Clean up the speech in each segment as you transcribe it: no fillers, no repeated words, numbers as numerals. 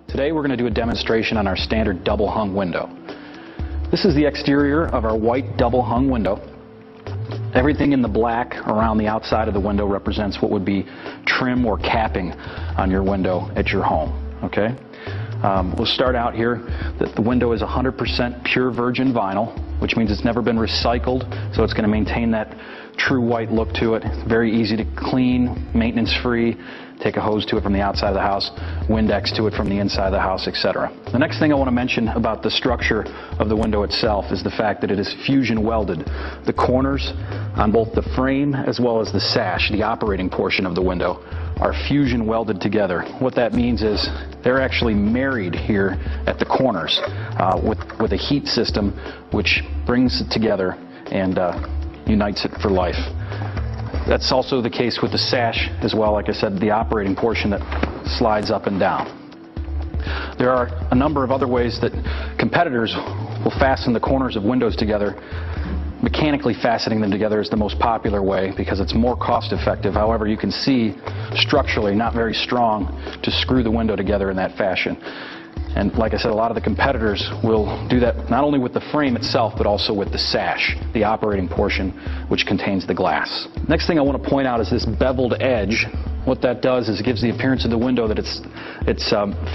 Today we're going to do a demonstration on our standard double hung window. This is the exterior of our white double hung window. Everything in the black around the outside of the window represents what would be trim or capping on your window at your home. Okay? We'll start out here that the window is 100% pure virgin vinyl, which means it's never been recycled, so it's going to maintain that true white look to it. Very easy to clean, maintenance free. Take a hose to it from the outside of the house, Windex to it from the inside of the house, etc. The next thing I want to mention about the structure of the window itself is the fact that it is fusion welded. The corners on both the frame as well as the sash, the operating portion of the window, are fusion welded together. What that means is they're actually married here at the corners with a heat system which brings it together and unites it for life. That's also the case with the sash as well, like I said, the operating portion that slides up and down. There are a number of other ways that competitors will fasten the corners of windows together. Mechanically fastening them together is the most popular way because it's more cost effective. However, you can see structurally not very strong to screw the window together in that fashion. And like I said, a lot of the competitors will do that not only with the frame itself, but also with the sash, the operating portion, which contains the glass. Next thing I want to point out is this beveled edge. What that does is it gives the appearance of the window that it's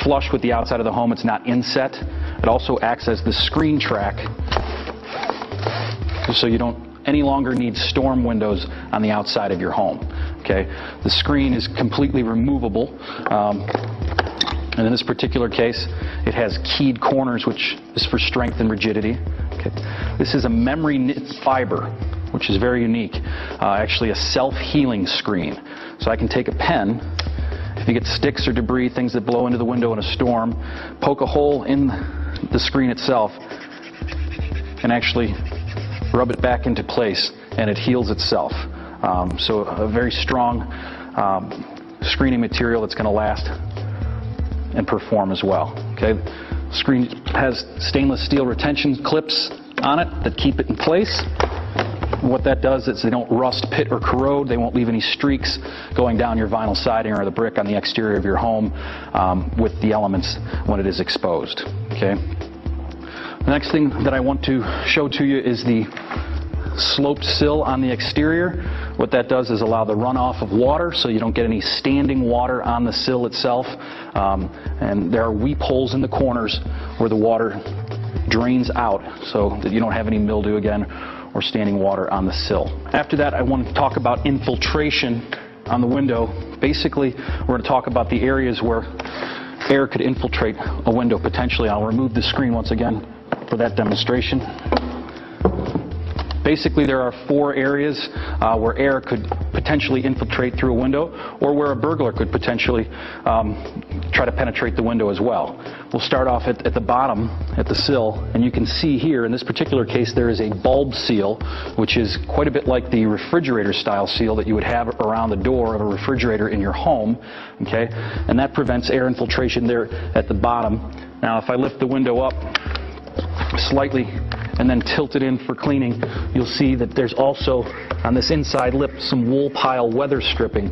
flush with the outside of the home. It's not inset. It also acts as the screen track, so you don't any longer need storm windows on the outside of your home. Okay, the screen is completely removable. And in this particular case, it has keyed corners, which is for strength and rigidity. Okay. This is a memory knit fiber, which is very unique. Actually a self-healing screen. So I can take a pen, if you get sticks or debris, things that blow into the window in a storm, poke a hole in the screen itself and actually rub it back into place, and it heals itself. So a very strong screening material that's going to last and perform as well. Okay, the screen has stainless steel retention clips on it that keep it in place. And what that does is they don't rust, pit, or corrode. They won't leave any streaks going down your vinyl siding or the brick on the exterior of your home with the elements when it is exposed. Okay. The next thing that I want to show to you is the sloped sill on the exterior. What that does is allow the runoff of water so you don't get any standing water on the sill itself. And there are weep holes in the corners where the water drains out so that you don't have any mildew again or standing water on the sill. After that, I want to talk about infiltration on the window. Basically, we're going to talk about the areas where air could infiltrate a window potentially. I'll remove the screen once again for that demonstration. Basically, there are 4 areas where air could potentially infiltrate through a window, or where a burglar could potentially try to penetrate the window as well. We'll start off at the bottom, at the sill, and you can see here, in this particular case, there is a bulb seal, which is quite a bit like the refrigerator-style seal that you would have around the door of a refrigerator in your home, okay? And that prevents air infiltration there at the bottom. Now, if I lift the window up slightly and then tilt it in for cleaning, you'll see that there's also on this inside lip some wool pile weather stripping,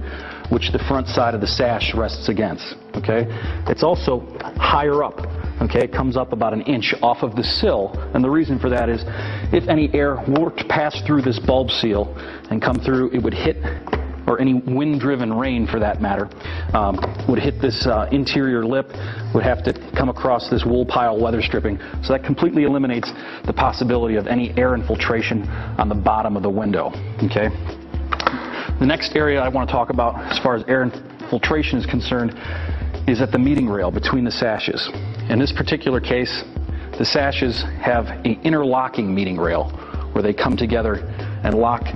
which the front side of the sash rests against. Okay, it's also higher up. Okay, it comes up about 1 inch off of the sill, and the reason for that is if any air were to pass through this bulb seal and come through, it would hit, or any wind-driven rain for that matter, would hit this interior lip, would have to come across this wool pile weather stripping. So that completely eliminates the possibility of any air infiltration on the bottom of the window. Okay. The next area I want to talk about as far as air infiltration is concerned is at the meeting rail between the sashes. In this particular case, the sashes have an interlocking meeting rail where they come together and lock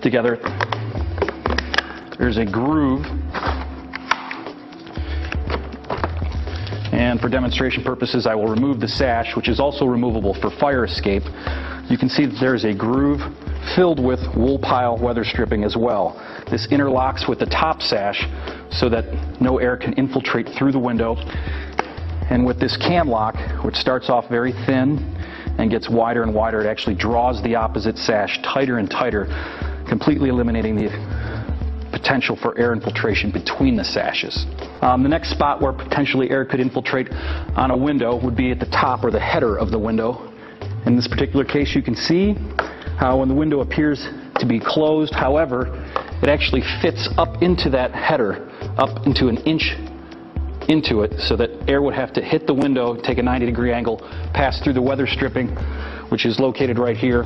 together. There's a groove, and for demonstration purposes I will remove the sash, which is also removable for fire escape. You can see that there's a groove filled with wool pile weather stripping as well. This interlocks with the top sash so that no air can infiltrate through the window. And with this cam lock, which starts off very thin and gets wider and wider, it actually draws the opposite sash tighter and tighter, completely eliminating the potential for air infiltration between the sashes. The next spot where potentially air could infiltrate on a window would be at the top or the header of the window. In this particular case, you can see how when the window appears to be closed, however, it actually fits up into that header, up into an inch into it, so that air would have to hit the window, take a 90-degree angle, pass through the weather stripping, which is located right here,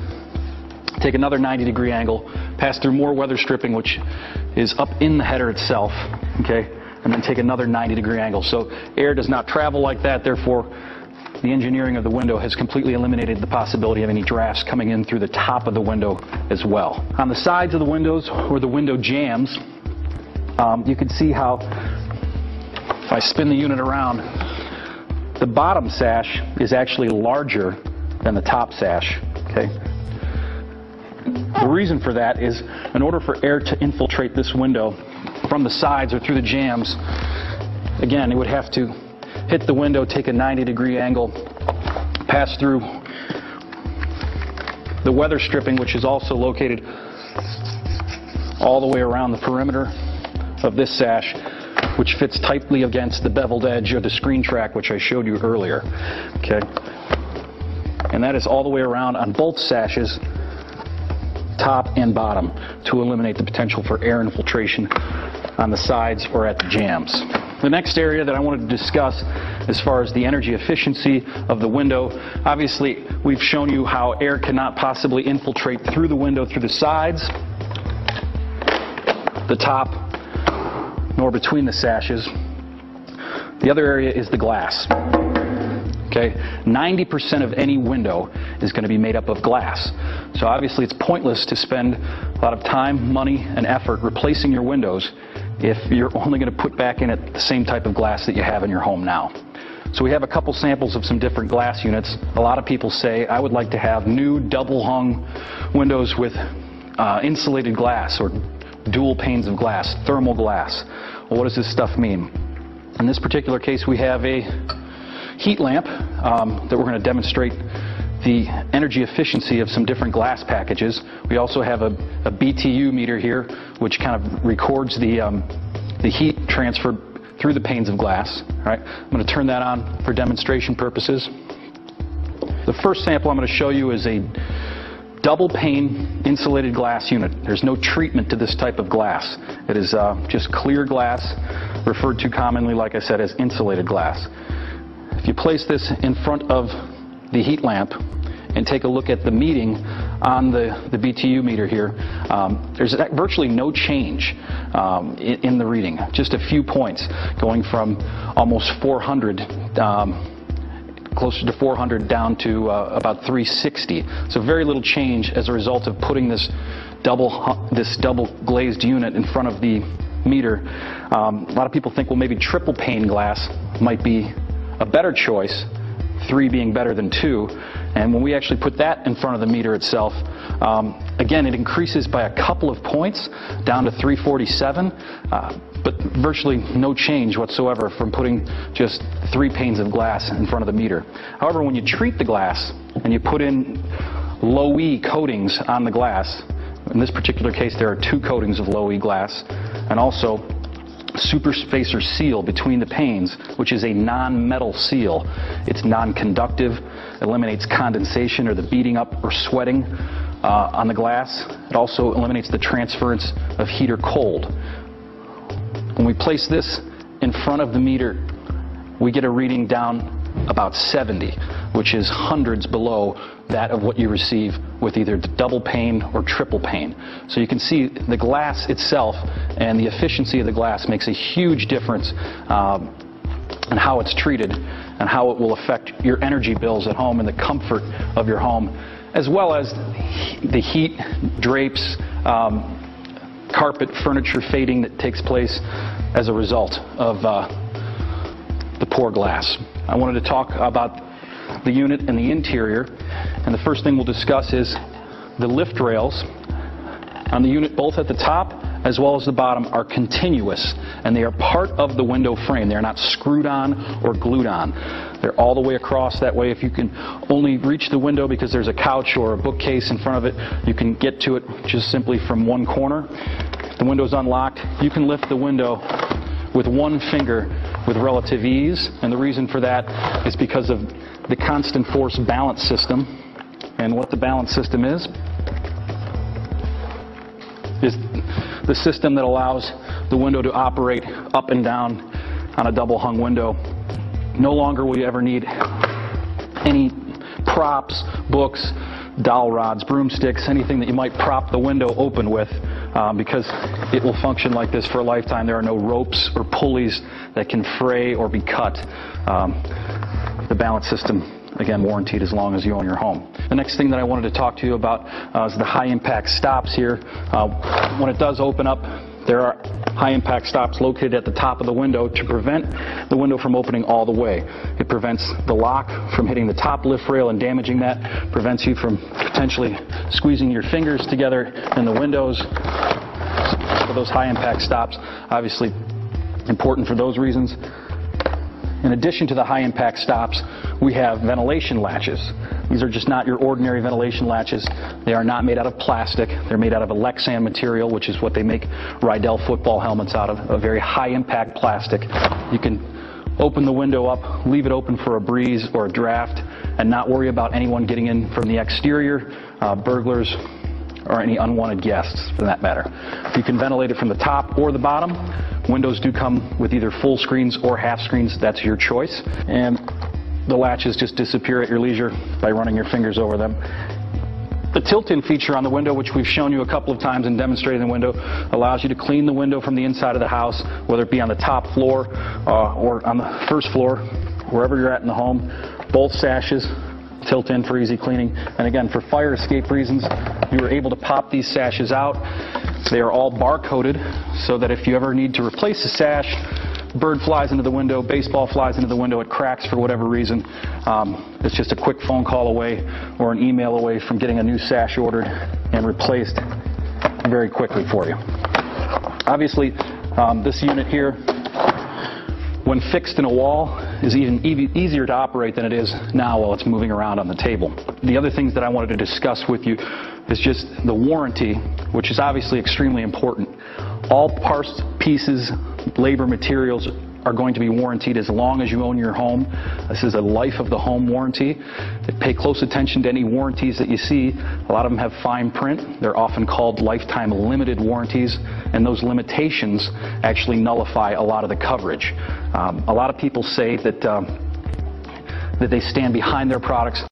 take another 90-degree angle, pass through more weather stripping, which is up in the header itself, okay, and then take another 90-degree angle. So air does not travel like that, therefore the engineering of the window has completely eliminated the possibility of any drafts coming in through the top of the window as well. On the sides of the windows, or the window jambs, you can see how, if I spin the unit around, the bottom sash is actually larger than the top sash, okay? The reason for that is, in order for air to infiltrate this window from the sides or through the jambs, again, it would have to hit the window, take a 90-degree angle, pass through the weather stripping, which is also located all the way around the perimeter of this sash, which fits tightly against the beveled edge of the screen track, which I showed you earlier. Okay, and that is all the way around on both sashes, top and bottom, to eliminate the potential for air infiltration on the sides or at the jambs. The next area that I wanted to discuss as far as the energy efficiency of the window, obviously we've shown you how air cannot possibly infiltrate through the window through the sides, the top, nor between the sashes. The other area is the glass. Okay, 90% of any window is going to be made up of glass. So obviously it's pointless to spend a lot of time, money, and effort replacing your windows if you're only going to put back in it the same type of glass that you have in your home now. So we have a couple samples of some different glass units. A lot of people say, I would like to have new double hung windows with insulated glass or dual panes of glass, thermal glass. Well, what does this stuff mean? In this particular case, we have a heat lamp that we're going to demonstrate the energy efficiency of some different glass packages. We also have a BTU meter here, which kind of records the heat transfer through the panes of glass. All right, I'm going to turn that on for demonstration purposes. The first sample I'm going to show you is a double pane insulated glass unit. There's no treatment to this type of glass. It is just clear glass, referred to commonly, like I said, as insulated glass. If you place this in front of the heat lamp and take a look at the meeting on the BTU meter here, there's virtually no change in the reading. Just a few points, going from almost 400, closer to 400 down to about 360. So very little change as a result of putting this double glazed unit in front of the meter. A lot of people think, well, maybe triple pane glass might be a better choice, 3 being better than 2. And when we actually put that in front of the meter itself, again, it increases by a couple of points down to 347, but virtually no change whatsoever from putting just 3 panes of glass in front of the meter. However, when you treat the glass and you put in low-E coatings on the glass, in this particular case there are 2 coatings of low-E glass, and also super spacer seal between the panes, which is a non-metal seal. It's non-conductive, eliminates condensation or the beating up or sweating on the glass. It also eliminates the transference of heat or cold. When we place this in front of the meter, we get a reading down about 70, which is hundreds below that of what you receive with either the double pane or triple pane. So you can see the glass itself and the efficiency of the glass makes a huge difference in how it's treated and how it will affect your energy bills at home and the comfort of your home, as well as the heat, drapes, carpet, furniture fading that takes place as a result of the poor glass. I wanted to talk about the unit and the interior, and the first thing we'll discuss is the lift rails on the unit, both at the top as well as the bottom, are continuous, and they are part of the window frame. They're not screwed on or glued on. They're all the way across. That way, if you can only reach the window because there's a couch or a bookcase in front of it, you can get to it just simply from one corner. If the window's unlocked, you can lift the window with one finger with relative ease, and the reason for that is because of the constant force balance system. And what the balance system is the system that allows the window to operate up and down on a double hung window. No longer will you ever need any props, books, dowel rods, broomsticks, anything that you might prop the window open with, because it will function like this for a lifetime. There are no ropes or pulleys that can fray or be cut. The balance system, again, warranted as long as you own your home. The next thing that I wanted to talk to you about is the high impact stops here. When it does open up, there are high impact stops located at the top of the window to prevent the window from opening all the way. It prevents the lock from hitting the top lift rail and damaging that, prevents you from potentially squeezing your fingers together in the windows. So those high impact stops, obviously important for those reasons. In addition to the high impact stops, we have ventilation latches. These are just not your ordinary ventilation latches. They are not made out of plastic. They're made out of a Lexan material, which is what they make Rydell football helmets out of, a very high impact plastic. You can open the window up, leave it open for a breeze or a draft, and not worry about anyone getting in from the exterior, burglars, or any unwanted guests for that matter. You can ventilate it from the top or the bottom. Windows do come with either full screens or half screens. That's your choice. And the latches just disappear at your leisure by running your fingers over them. The tilt-in feature on the window, which we've shown you a couple of times and demonstrated in the window, allows you to clean the window from the inside of the house, whether it be on the top floor or on the first floor, wherever you're at in the home. Both sashes tilt in for easy cleaning. And again, for fire escape reasons, you were able to pop these sashes out. They are all bar-coded, so that if you ever need to replace a sash, bird flies into the window, baseball flies into the window, it cracks for whatever reason, it's just a quick phone call away or an email away from getting a new sash ordered and replaced very quickly for you. Obviously, this unit here, when fixed in a wall, is even easier to operate than it is now while it's moving around on the table. The other things that I wanted to discuss with you is just the warranty, which is obviously extremely important. All parts, pieces, labor, materials are going to be warranted as long as you own your home. This is a life of the home warranty. Pay close attention to any warranties that you see. A lot of them have fine print. They're often called lifetime limited warranties, and those limitations actually nullify a lot of the coverage. A lot of people say that they stand behind their products.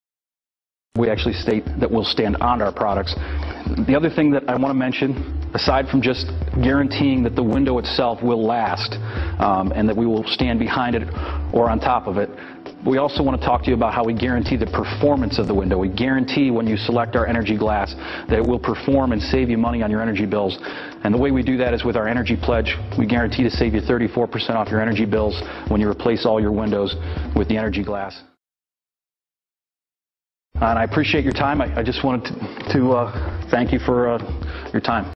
We actually state that we'll stand on our products. The other thing that I want to mention, aside from just guaranteeing that the window itself will last and that we will stand behind it or on top of it, we also want to talk to you about how we guarantee the performance of the window. We guarantee when you select our energy glass that it will perform and save you money on your energy bills. And the way we do that is with our energy pledge. We guarantee to save you 34% off your energy bills when you replace all your windows with the energy glass. And I appreciate your time. I just wanted to thank you for your time.